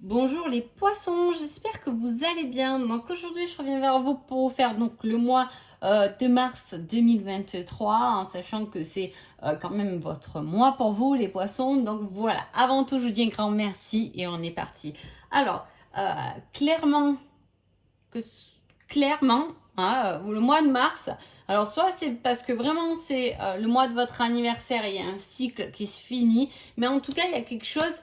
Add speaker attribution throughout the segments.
Speaker 1: Bonjour les poissons, j'espère que vous allez bien. Donc aujourd'hui, je reviens vers vous pour vous faire donc le mois de mars 2023, en sachant que c'est quand même votre mois pour vous les poissons. Donc voilà, avant tout, je vous dis un grand merci et on est parti. Alors, euh, clairement, que, clairement, hein, le mois de mars, alors soit c'est parce que vraiment c'est le mois de votre anniversaire et il y a un cycle qui se finit, mais en tout cas, il y a quelque chose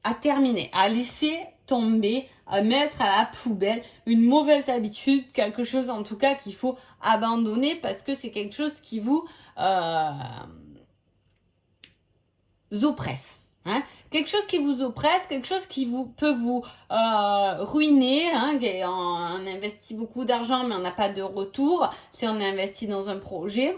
Speaker 1: à terminer, à laisser tomber, à mettre à la poubelle une mauvaise habitude, quelque chose en tout cas qu'il faut abandonner parce que c'est quelque chose qui vous oppresse. Hein, quelque chose qui vous oppresse, quelque chose qui peut vous ruiner. Hein, on investit beaucoup d'argent mais on n'a pas de retour. Si on investit dans un projet,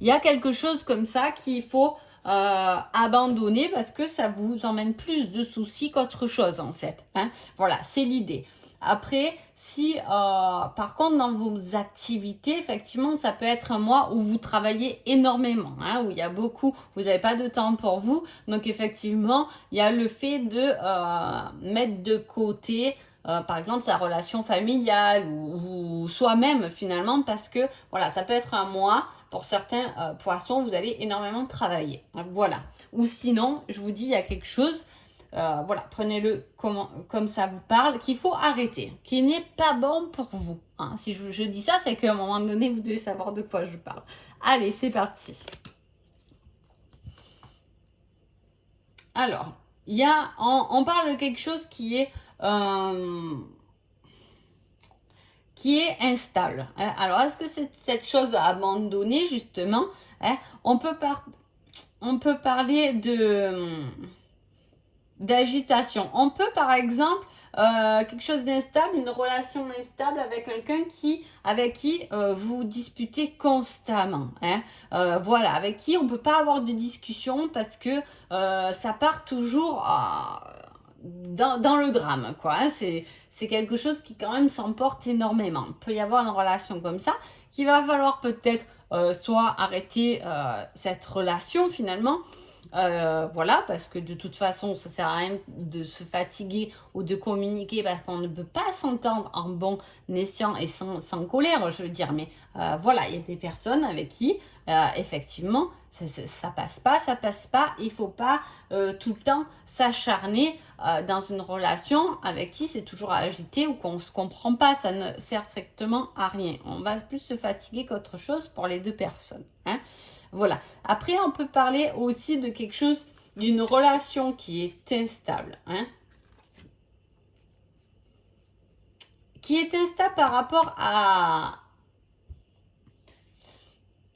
Speaker 1: il y a quelque chose comme ça qu'il faut abandonner parce que ça vous emmène plus de soucis qu'autre chose en fait. Hein. Voilà, c'est l'idée. Après, si par contre dans vos activités, effectivement, ça peut être un mois où vous travaillez énormément, hein, où il y a beaucoup, vous n'avez pas de temps pour vous. Donc effectivement, il y a le fait de mettre de côté par exemple sa relation familiale ou soi-même finalement parce que voilà, ça peut être un mois pour certains poissons, vous allez énormément travailler. Voilà. Ou sinon, je vous dis, il y a quelque chose, voilà, prenez-le comme ça vous parle, qu'il faut arrêter, qui n'est pas bon pour vous. Hein. Si je dis ça, c'est qu'à un moment donné, vous devez savoir de quoi je parle. Allez, c'est parti. Alors, on parle de quelque chose qui est instable. Hein. Alors, est-ce que c'est cette chose à abandonner, justement? Hein, on peut parler d'agitation. On peut, par exemple, quelque chose d'instable, une relation instable avec quelqu'un avec qui vous disputez constamment. Hein. Voilà, avec qui on ne peut pas avoir de discussion parce que ça part toujours dans le drame, quoi. Hein. C'est quelque chose qui quand même s'emporte énormément. Il peut y avoir une relation comme ça qu'il va falloir peut-être soit arrêter cette relation finalement. Voilà, parce que de toute façon, ça sert à rien de se fatiguer ou de communiquer parce qu'on ne peut pas s'entendre en bon escient et sans colère, je veux dire. Mais voilà, il y a des personnes avec qui, effectivement, ça passe pas, ça passe pas. Il faut pas tout le temps s'acharner dans une relation avec qui c'est toujours agité ou qu'on se comprend pas. Ça ne sert strictement à rien. On va plus se fatiguer qu'autre chose pour les deux personnes. Hein. Voilà. Après, on peut parler aussi de quelque chose, d'une relation qui est instable. Hein, qui est instable par rapport à...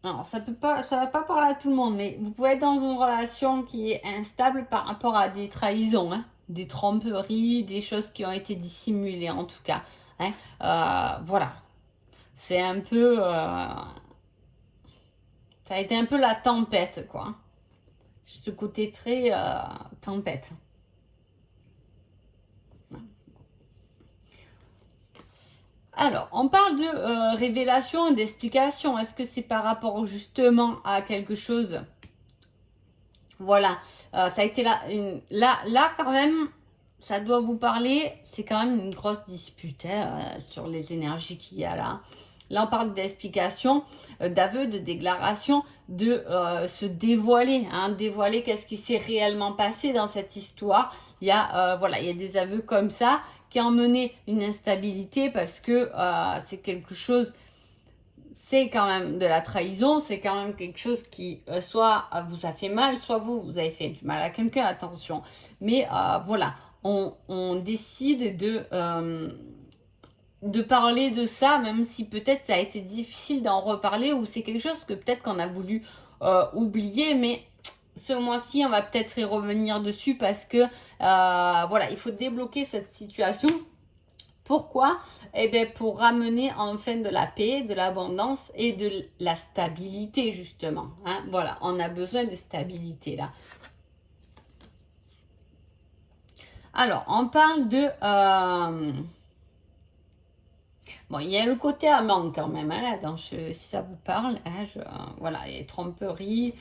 Speaker 1: Alors, ça va pas parler à tout le monde, mais vous pouvez être dans une relation qui est instable par rapport à des trahisons, hein, des tromperies, des choses qui ont été dissimulées en tout cas. Hein, voilà. C'est un peu... ça a été un peu la tempête, quoi. Ce côté très tempête. Alors, on parle de révélation et d'explication. Est-ce que c'est par rapport justement à quelque chose? Voilà, ça a été là quand même, ça doit vous parler. C'est quand même une grosse dispute hein, sur les énergies qu'il y a là. Là, on parle d'explication, d'aveu, de déclaration, de se dévoiler, hein, dévoiler qu'est-ce qui s'est réellement passé dans cette histoire. Voilà, il y a des aveux comme ça qui ont mené une instabilité parce que c'est quelque chose, c'est quand même de la trahison, c'est quand même quelque chose qui soit vous a fait mal, soit vous avez fait du mal à quelqu'un, attention. Mais voilà, on décide de parler de ça, même si peut-être ça a été difficile d'en reparler ou c'est quelque chose que peut-être qu'on a voulu oublier, mais ce mois-ci, on va peut-être y revenir dessus parce que voilà, il faut débloquer cette situation. Pourquoi? Eh bien, pour ramener enfin de la paix, de l'abondance et de la stabilité, justement. Hein? Voilà, on a besoin de stabilité là. Alors, on parle de... bon, il y a le côté amant quand même, hein, là, si ça vous parle. Hein, voilà, il y a tromperie.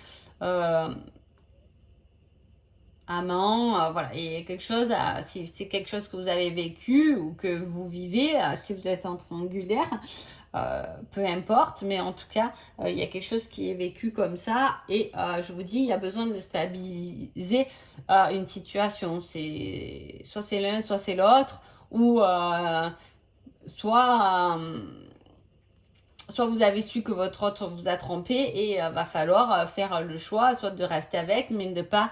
Speaker 1: amant, voilà, et quelque chose, si c'est quelque chose que vous avez vécu ou que vous vivez, si vous êtes en triangulaire, peu importe, mais en tout cas, il y a quelque chose qui est vécu comme ça, et je vous dis, il y a besoin de stabiliser une situation. Soit c'est l'un, soit c'est l'autre, ou soit, soit vous avez su que votre autre vous a trompé et va falloir faire le choix, soit de rester avec, mais de pas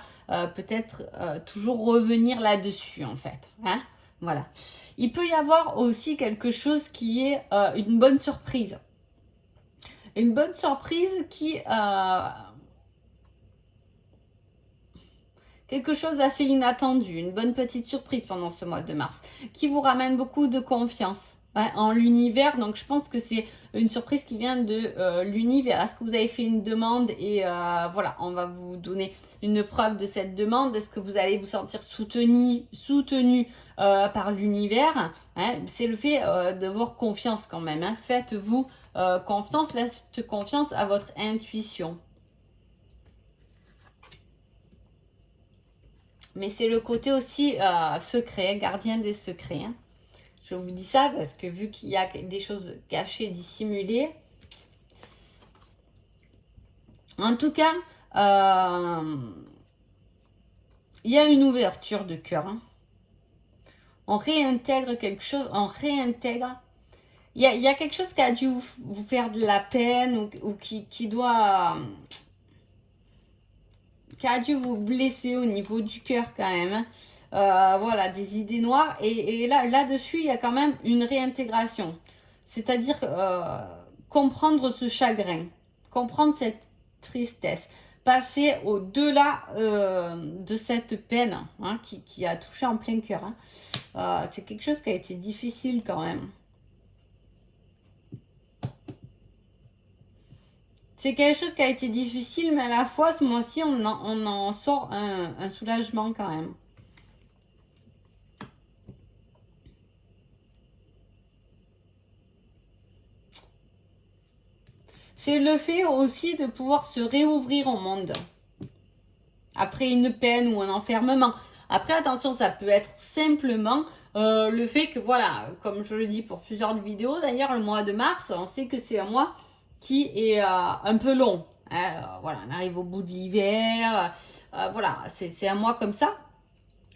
Speaker 1: peut-être toujours revenir là-dessus en fait. Hein, voilà. Il peut y avoir aussi quelque chose qui est une bonne surprise. Une bonne surprise qui... quelque chose d'assez inattendu, une bonne petite surprise pendant ce mois de mars, qui vous ramène beaucoup de confiance en l'univers. Donc je pense que c'est une surprise qui vient de l'univers. Est-ce que vous avez fait une demande et voilà, on va vous donner une preuve de cette demande. Est-ce que vous allez vous sentir soutenu par l'univers, hein? C'est le fait d'avoir confiance quand même. Hein. Faites-vous confiance, faites confiance à votre intuition. Mais c'est le côté aussi secret, gardien des secrets. Hein. Je vous dis ça parce que vu qu'il y a des choses cachées, dissimulées. En tout cas, il y a une ouverture de cœur. Hein. On réintègre quelque chose, on réintègre. Il y a quelque chose qui a dû vous faire de la peine ou qui doit... qui a dû vous blesser au niveau du cœur quand même. Voilà, des idées noires. Et là-dessus, il y a quand même une réintégration. C'est-à-dire comprendre ce chagrin, comprendre cette tristesse, passer au-delà de cette peine hein, qui a touché en plein cœur. Hein. C'est quelque chose qui a été difficile quand même. C'est quelque chose qui a été difficile, mais à la fois, ce mois-ci, on en sort un soulagement quand même. C'est le fait aussi de pouvoir se réouvrir au monde. Après une peine ou un enfermement. Après, attention, ça peut être simplement le fait que, voilà, comme je le dis pour plusieurs vidéos, d'ailleurs, le mois de mars, on sait que c'est un mois qui est un peu long. Voilà, on arrive au bout de l'hiver. Voilà, c'est un mois comme ça.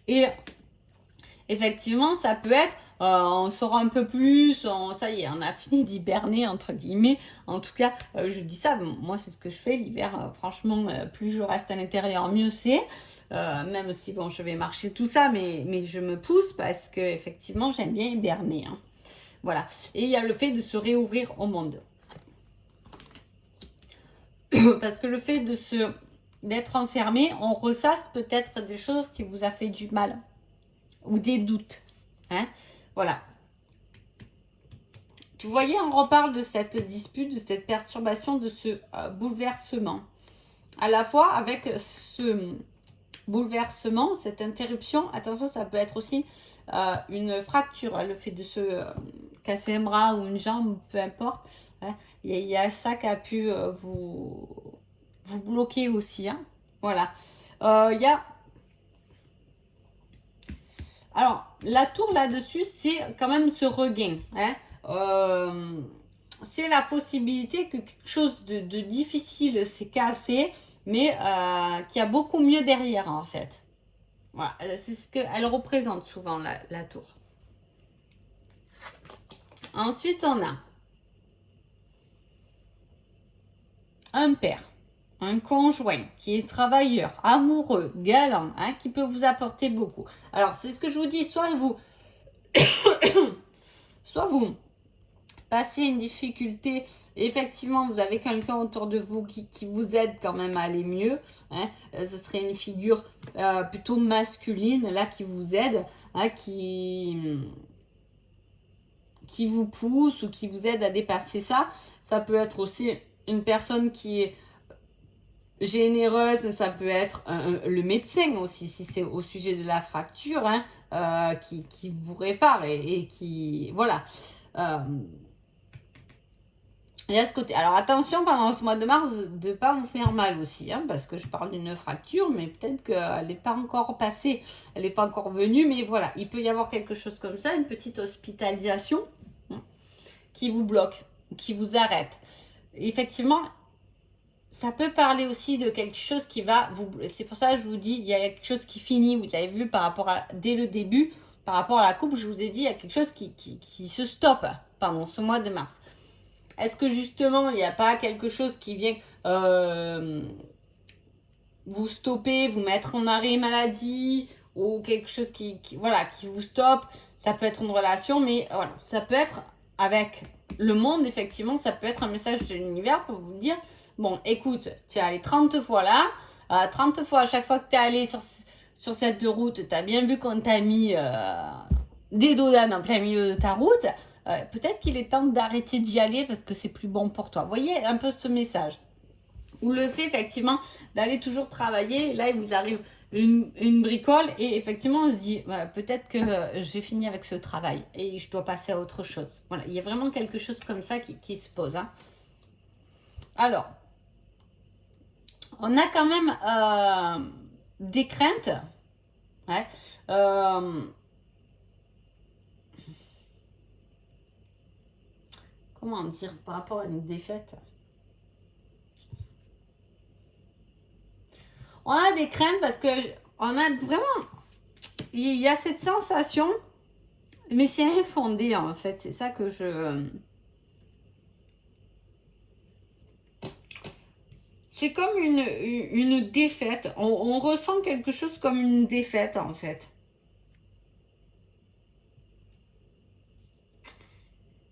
Speaker 1: Et effectivement, ça peut être, on sort un peu plus, ça y est, on a fini d'hiberner, entre guillemets. En tout cas, je dis ça, moi c'est ce que je fais l'hiver. Franchement, plus je reste à l'intérieur, mieux c'est. Même si, bon, je vais marcher tout ça, mais je me pousse parce que effectivement, j'aime bien hiberner. Hein. Voilà. Et il y a le fait de se réouvrir au monde. Parce que le fait d'être enfermé, on ressasse peut-être des choses qui vous a fait du mal. Ou des doutes. Hein, voilà. Vous voyez, on reparle de cette dispute, de cette perturbation, de ce bouleversement. À la fois avec ce bouleversement, cette interruption, attention, ça peut être aussi une fracture, hein, le fait de se casser un bras ou une jambe, peu importe. Hein, il y a ça qui a pu vous bloquer aussi. Hein, voilà. Il y a... Alors, la tour là-dessus, c'est quand même ce regain. Hein. C'est la possibilité que quelque chose de difficile s'est cassé, mais qu'il y a beaucoup mieux derrière, en fait. Voilà, c'est ce qu'elle représente souvent, la tour. Ensuite, on a un père, un conjoint qui est travailleur, amoureux, galant, hein, qui peut vous apporter beaucoup. Alors, c'est ce que je vous dis, soit vous passez une difficulté, effectivement, vous avez quelqu'un autour de vous qui vous aide quand même à aller mieux. Hein. Ce serait une figure plutôt masculine, là, qui vous aide, hein, qui vous pousse ou qui vous aide à dépasser ça. Ça peut être aussi une personne qui est généreuse, ça peut être le médecin aussi, si c'est au sujet de la fracture, hein, qui vous répare et qui... Voilà. Il y a ce côté. Alors attention pendant ce mois de mars de ne pas vous faire mal aussi, hein, parce que je parle d'une fracture, mais peut-être qu'elle n'est pas encore passée, elle n'est pas encore venue, mais voilà, il peut y avoir quelque chose comme ça, une petite hospitalisation hein, qui vous bloque, qui vous arrête. Effectivement, ça peut parler aussi de quelque chose qui va vous... C'est pour ça que je vous dis, il y a quelque chose qui finit, vous avez vu par rapport à... Dès le début, par rapport à la coupe, je vous ai dit, il y a quelque chose qui se stoppe pendant ce mois de mars. Est-ce que justement, il n'y a pas quelque chose qui vient vous stopper, vous mettre en arrêt maladie ou quelque chose voilà, qui vous stoppe? Ça peut être une relation, mais voilà, ça peut être avec le monde, effectivement, ça peut être un message de l'univers pour vous dire, bon, écoute, tu es allé 30 fois là, 30 fois, à chaque fois que tu es allé sur cette route, tu as bien vu qu'on t'a mis des dodanes en plein milieu de ta route. Peut-être qu'il est temps d'arrêter d'y aller parce que c'est plus bon pour toi. Vous voyez un peu ce message. Ou le fait effectivement d'aller toujours travailler, là il vous arrive une bricole et effectivement on se dit peut-être que j'ai fini avec ce travail et je dois passer à autre chose. Voilà, il y a vraiment quelque chose comme ça qui se pose. Hein. Alors, on a quand même des craintes. Ouais, comment dire par rapport à une défaite? On a des craintes parce que on a vraiment, il y a cette sensation, mais c'est infondé en fait. C'est ça que c'est comme une défaite. On ressent quelque chose comme une défaite en fait.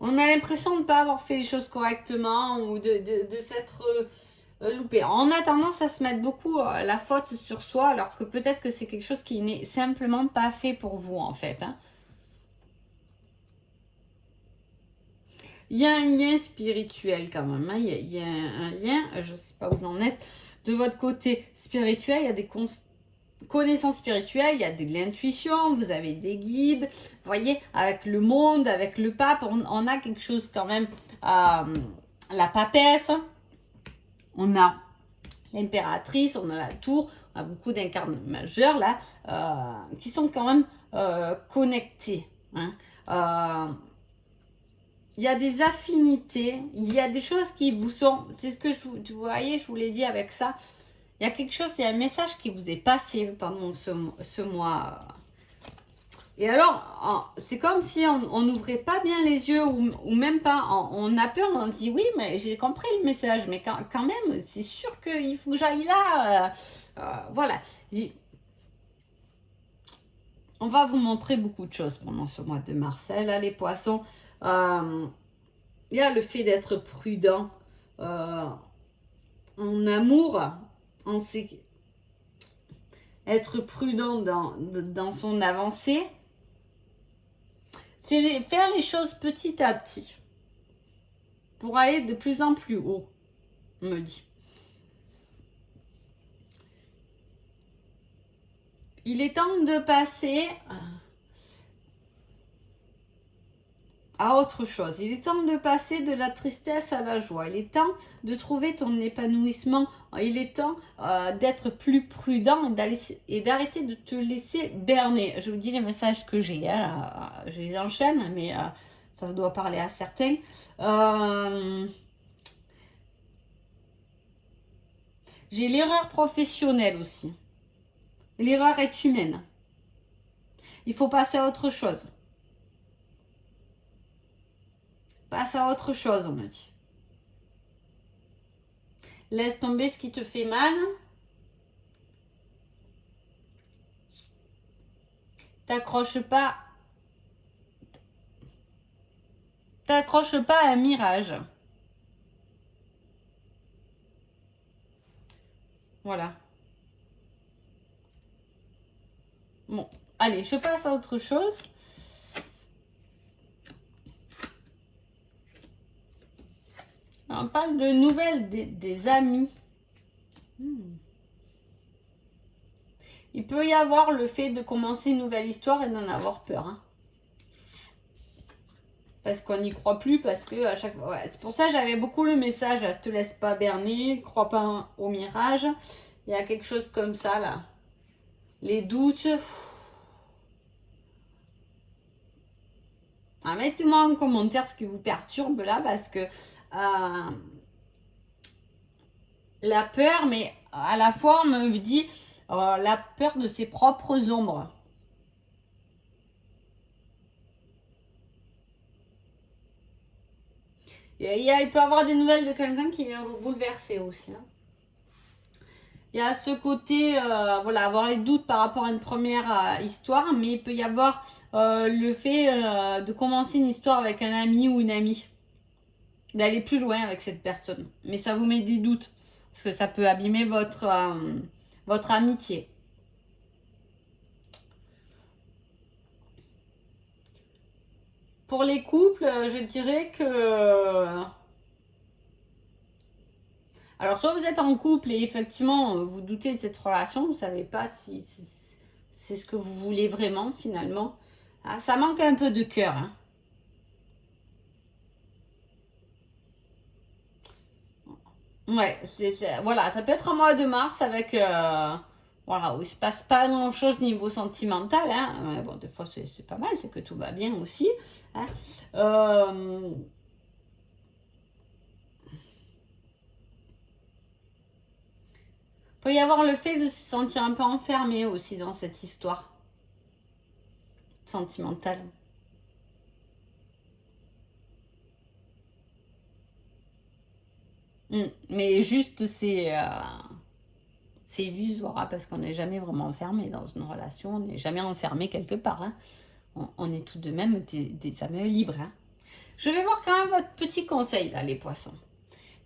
Speaker 1: On a l'impression de ne pas avoir fait les choses correctement ou de s'être loupé. On a tendance à se mettre beaucoup la faute sur soi alors que peut-être que c'est quelque chose qui n'est simplement pas fait pour vous en fait. Hein. Il y a un lien spirituel quand même. Hein. Il y a un lien, je ne sais pas où vous en êtes, de votre côté spirituel, il y a des connaissances spirituelles, il y a de l'intuition, vous avez des guides, vous voyez, avec le monde, avec le pape, on a quelque chose quand même, la papesse, on a l'impératrice, on a la tour, on a beaucoup d'incarnes majeurs là, qui sont quand même connectés. Hein. Il y a des affinités, il y a des choses qui vous sont, c'est ce que vous voyez, je vous l'ai dit avec ça, il y a quelque chose, il y a un message qui vous est passé pendant ce mois. Et alors, c'est comme si on n'ouvrait pas bien les yeux ou même pas, on a peur, on dit oui, mais j'ai compris le message, mais quand même, c'est sûr qu'il faut que j'aille là. Voilà. On va vous montrer beaucoup de choses pendant ce mois de mars. Là, les poissons, il y a le fait d'être prudent en amour, être prudent dans son avancée, c'est faire les choses petit à petit pour aller de plus en plus haut, on me dit. Il est temps de passer à autre chose. Il est temps de passer de la tristesse à la joie. Il est temps de trouver ton épanouissement. Il est temps d'être plus prudent et d'arrêter de te laisser berner. Je vous dis les messages que j'ai. Hein. Je les enchaîne, mais ça doit parler à certains. J'ai l'erreur professionnelle aussi. L'erreur est humaine. Il faut passer à autre chose. Passe à autre chose, on me dit. Laisse tomber ce qui te fait mal. T'accroche pas. T'accroche pas à un mirage. Voilà. Bon, allez, je passe à autre chose. On parle de nouvelles des amis. Il peut y avoir le fait de commencer une nouvelle histoire et d'en avoir peur. Hein. Parce qu'on n'y croit plus, parce que à chaque fois... Ouais, c'est pour ça que j'avais beaucoup le message, te laisse pas berner, crois pas au mirage. Il y a quelque chose comme ça, là. Les doutes. Ah, mettez-moi en commentaire ce qui vous perturbe, là, parce que... la peur, mais à la fois, on me dit la peur de ses propres ombres. Il peut y avoir des nouvelles de quelqu'un qui vient vous bouleverser aussi. Hein. Il y a ce côté, voilà, avoir les doutes par rapport à une première histoire, mais il peut y avoir le fait de commencer une histoire avec un ami ou une amie. D'aller plus loin avec cette personne. Mais ça vous met des doutes, parce que ça peut abîmer votre amitié. Pour les couples, je dirais que... Alors, soit vous êtes en couple et effectivement, vous doutez de cette relation, vous ne savez pas si c'est ce que vous voulez vraiment, finalement. Ah, ça manque un peu de cœur. Hein. Ouais, voilà, ça peut être un mois de mars avec... voilà, où il ne se passe pas grand-chose niveau sentimental. Hein. Mais bon, des fois, c'est pas mal, c'est que tout va bien aussi. Hein. Peut y avoir le fait de se sentir un peu enfermé aussi dans cette histoire sentimentale. Mais juste, c'est illusoire, hein, parce qu'on n'est jamais vraiment enfermé dans une relation, on n'est jamais enfermé quelque part. Hein. On est tout de même des âmes libres. Hein. Je vais voir quand même votre petit conseil, là, les poissons.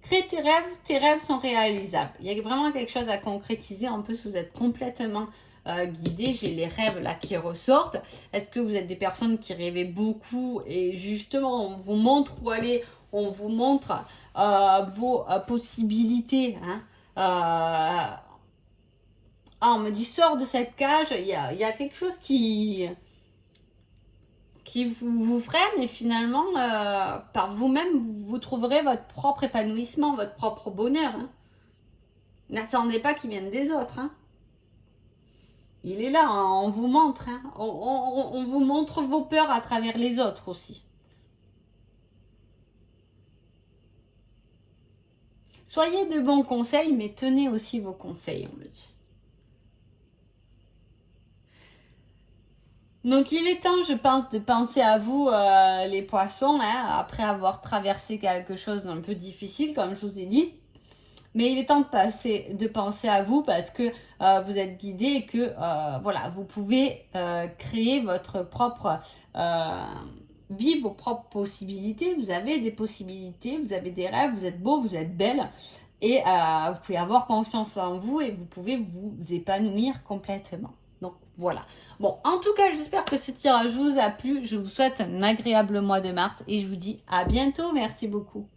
Speaker 1: Crée tes rêves sont réalisables. Il y a vraiment quelque chose à concrétiser. En plus, vous êtes complètement guidé. J'ai les rêves là qui ressortent. Est-ce que vous êtes des personnes qui rêvaient beaucoup et justement, on vous montre où aller, on vous montre vos possibilités. Hein. On me dit, sors de cette cage. Il y a quelque chose qui vous freine et finalement, par vous-même, vous trouverez votre propre épanouissement, votre propre bonheur. Hein. N'attendez pas qu'il vienne des autres. Hein. Il est là, hein, on vous montre. Hein. On vous montre vos peurs à travers les autres aussi. Soyez de bons conseils, mais tenez aussi vos conseils, on me dit. Donc il est temps, je pense, de penser à vous, les poissons, hein, après avoir traversé quelque chose d'un peu difficile, comme je vous ai dit. Mais il est temps de penser à vous parce que vous êtes guidé et que voilà, vous pouvez créer votre propre... vivre vos propres possibilités. Vous avez des possibilités, vous avez des rêves, vous êtes beau, vous êtes belle. Et vous pouvez avoir confiance en vous et vous pouvez vous épanouir complètement. Donc voilà. Bon, en tout cas, j'espère que ce tirage vous a plu. Je vous souhaite un agréable mois de mars et je vous dis à bientôt. Merci beaucoup.